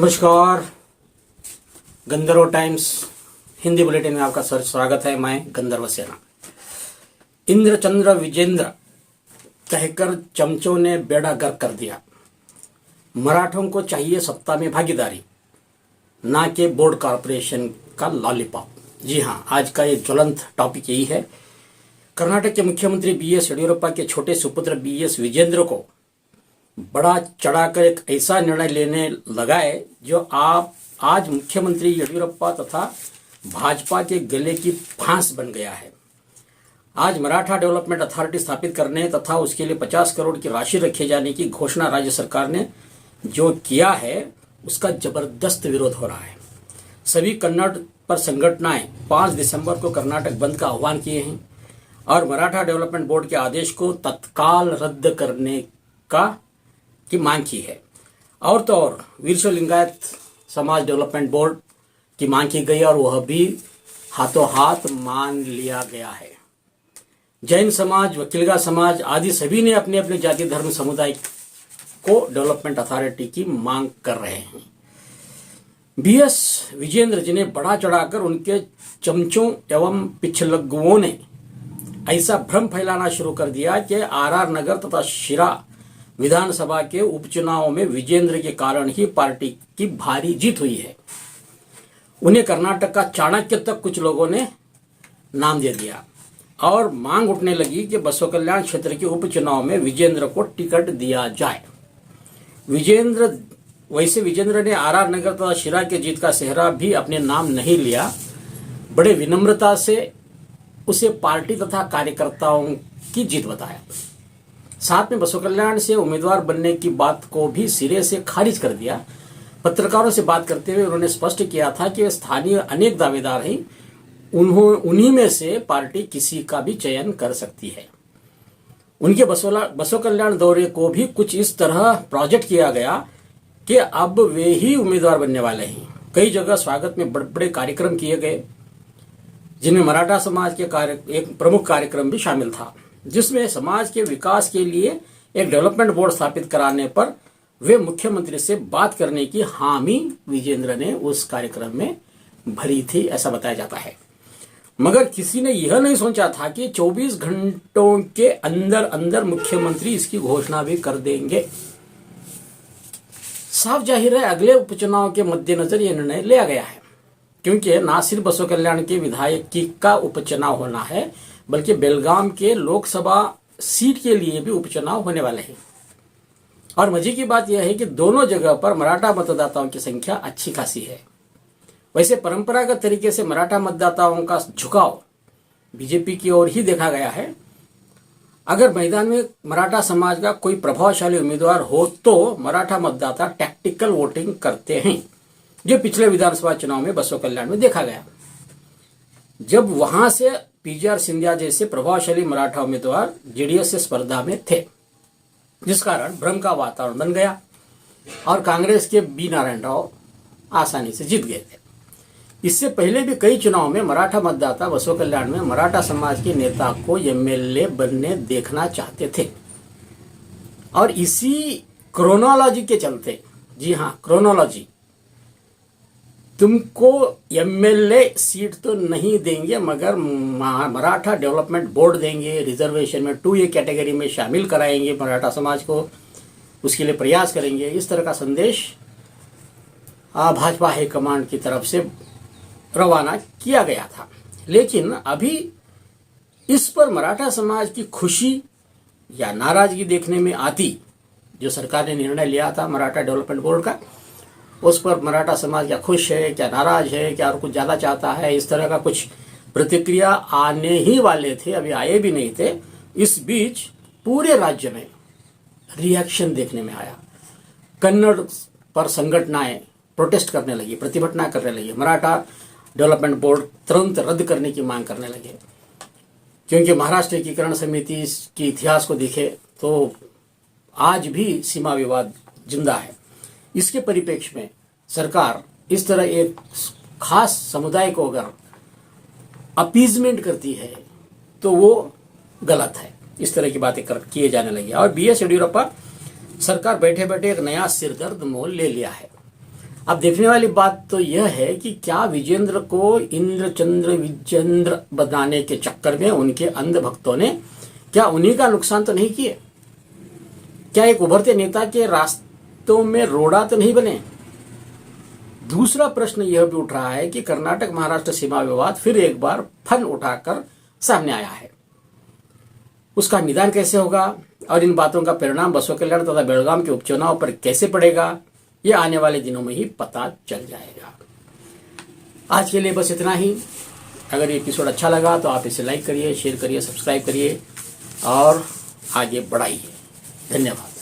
नमस्कार। गंधर्व times Hindi bulletin में आपका स्वागत है। मैं गंधर्व सेना। इंद्र चंद्र विजेंद्र कहकर चमचों ने बेड़ा गर्क कर दिया। मराठों को चाहिए सत्ता में भागीदारी, ना कि बोर्ड कॉरपोरेशन का लॉलीपॉप। जी हाँ, आज का ये ज्वलंत टॉपिक यही है। कर्नाटक के मुख्यमंत्री बीएस येडियुरप्पा के छोटे सुपुत्र बीएस विजेंद्र को बड़ा चढ़ाकर एक ऐसा निर्णय लेने लगाए जो आप आज मुख्यमंत्री येडियुरप्पा तथा भाजपा के गले की फांस बन गया है। आज मराठा डेवलपमेंट अथॉरिटी स्थापित करने तथा उसके लिए 50 करोड़ की राशि रखे जाने की घोषणा राज्य सरकार ने जो किया है उसका जबरदस्त विरोध हो रहा है। सभी कन्नड़ पर संगठनाएं 5 दिसंबर को कर्नाटक बंद का आह्वान किए हैं और मराठा डेवलपमेंट बोर्ड के आदेश को तत्काल रद्द करने की मांग की है। और तो और वीरशैव लिंगायत समाज डेवलपमेंट बोर्ड की मांग की गई और वह भी हाथों हाथ मान लिया गया है। जैन समाज, वकीलगा समाज आदि सभी ने अपने अपने जाति धर्म समुदाय को डेवलपमेंट अथॉरिटी की मांग कर रहे हैं। बीएस विजेंद्र जिन्हें बढ़ा चढ़ाकर उनके चमचों एवं पिछलग्गुओं ने ऐसा भ्रम फैलाना शुरू कर दिया कि आरआर नगर तथा शिरा विधानसभा के उपचुनाव में विजेंद्र के कारण ही पार्टी की भारी जीत हुई है। उन्हें कर्नाटक का चाणक्य तक कुछ लोगों ने नाम दे दिया और मांग उठने लगी कि बसव कल्याण क्षेत्र के उपचुनाव में विजेंद्र को टिकट दिया जाए। विजेंद्र ने आरआर नगर तथा शिरा के जीत का सेहरा भी अपने नाम नहीं लिया। बड़े विनम्रता से उसे पार्टी तथा कार्यकर्ताओं की जीत बताया। साथ में बसव कल्याण से उम्मीदवार बनने की बात को भी सिरे से खारिज कर दिया। पत्रकारों से बात करते हुए उन्होंने स्पष्ट किया था कि स्थानीय अनेक दावेदार हैं, उन्हीं में से पार्टी किसी का भी चयन कर सकती है। उनके बसव कल्याण दौरे को भी कुछ इस तरह प्रोजेक्ट किया गया कि अब वे ही उम्मीदवार बनने वाले हैं। कई जगह स्वागत में बड़े बड़े कार्यक्रम किए गए, जिनमें मराठा समाज के एक प्रमुख कार्यक्रम भी शामिल था, जिसमें समाज के विकास के लिए एक डेवलपमेंट बोर्ड स्थापित कराने पर वे मुख्यमंत्री से बात करने की हामी विजेंद्र ने उस कार्यक्रम में भरी थी, ऐसा बताया जाता है। मगर किसी ने यह नहीं सोचा था कि 24 घंटों के अंदर अंदर मुख्यमंत्री इसकी घोषणा भी कर देंगे। साफ जाहिर है अगले उपचुनाव के मद्देनजर यह निर्णय लिया गया है, क्योंकि ना सिर्फ बसव कल्याण के विधायक का उपचुनाव होना है, बल्कि बेलगाम के लोकसभा सीट के लिए भी उपचुनाव होने वाले हैं। और मजे की बात यह है कि दोनों जगह पर मराठा मतदाताओं की संख्या अच्छी खासी है। वैसे परंपरागत तरीके से मराठा मतदाताओं का झुकाव बीजेपी की ओर ही देखा गया है। अगर मैदान में मराठा समाज का कोई प्रभावशाली उम्मीदवार हो तो मराठा मतदाता टैक्टिकल वोटिंग करते हैं, जो पिछले विधानसभा चुनाव में बसव कल्याण में देखा गया, जब वहां से पीजीआर सिंधिया जैसे प्रभावशाली मराठा उम्मीदवार जेडीएस से स्पर्धा में थे, जिस कारण भ्रम का वातावरण बन गया और कांग्रेस के बी नारायण राव आसानी से जीत गए थे। इससे पहले भी कई चुनाव में मराठा मतदाता बसव कल्याण में मराठा समाज के नेता को एमएलए बनने देखना चाहते थे और इसी क्रोनोलॉजी के चलते, जी हाँ क्रोनोलॉजी, तुमको एमएलए सीट तो नहीं देंगे मगर मराठा डेवलपमेंट बोर्ड देंगे, रिजर्वेशन में 2A कैटेगरी में शामिल कराएंगे मराठा समाज को, उसके लिए प्रयास करेंगे। इस तरह का संदेश भाजपा हाईकमांड की तरफ से रवाना किया गया था। लेकिन अभी इस पर मराठा समाज की खुशी या नाराजगी देखने में आती। जो सरकार ने निर्णय लिया था मराठा डेवलपमेंट बोर्ड का, उस पर मराठा समाज क्या खुश है, क्या नाराज है, क्या और कुछ ज्यादा चाहता है, इस तरह का कुछ प्रतिक्रिया आने ही वाले थे, अभी आए भी नहीं थे। इस बीच पूरे राज्य में रिएक्शन देखने में आया। कन्नड़ पर संगठनाएं प्रोटेस्ट करने लगी, प्रतिभटना करने लगी, मराठा डेवलपमेंट बोर्ड तुरंत रद्द करने की मांग करने लगे। क्योंकि महाराष्ट्र एकीकरण समिति के इतिहास को देखे तो आज भी सीमा विवाद जिंदा है। इसके परिप्रेक्ष्य में सरकार इस तरह एक खास समुदाय को अगर अपीजमेंट करती है तो वो गलत है। इस तरह की बातें किए जाने लगी और बीएस येडियुरप्पा सरकार बैठे बैठे एक नया सिरदर्द मोल ले लिया है। अब देखने वाली बात तो यह है कि क्या विजेंद्र को इंद्र चंद्र विजेंद्र बनाने के चक्कर में उनके अंध भक्तों ने क्या उन्हीं का नुकसान तो नहीं किए? क्या एक उभरते नेता के रास्तों में रोड़ा तो नहीं बने? दूसरा प्रश्न यह भी उठ रहा है कि कर्नाटक महाराष्ट्र सीमा विवाद फिर एक बार फन उठाकर सामने आया है। उसका निदान कैसे होगा और इन बातों का परिणाम बसव कल्याण तथा बेलगाम के उपचुनाव पर कैसे पड़ेगा, यह आने वाले दिनों में ही पता चल जाएगा। आज के लिए बस इतना ही। अगर ये एपिसोड अच्छा लगा तो आप इसे लाइक करिए, शेयर करिए, सब्सक्राइब करिए और आगे बढ़ाइए। धन्यवाद।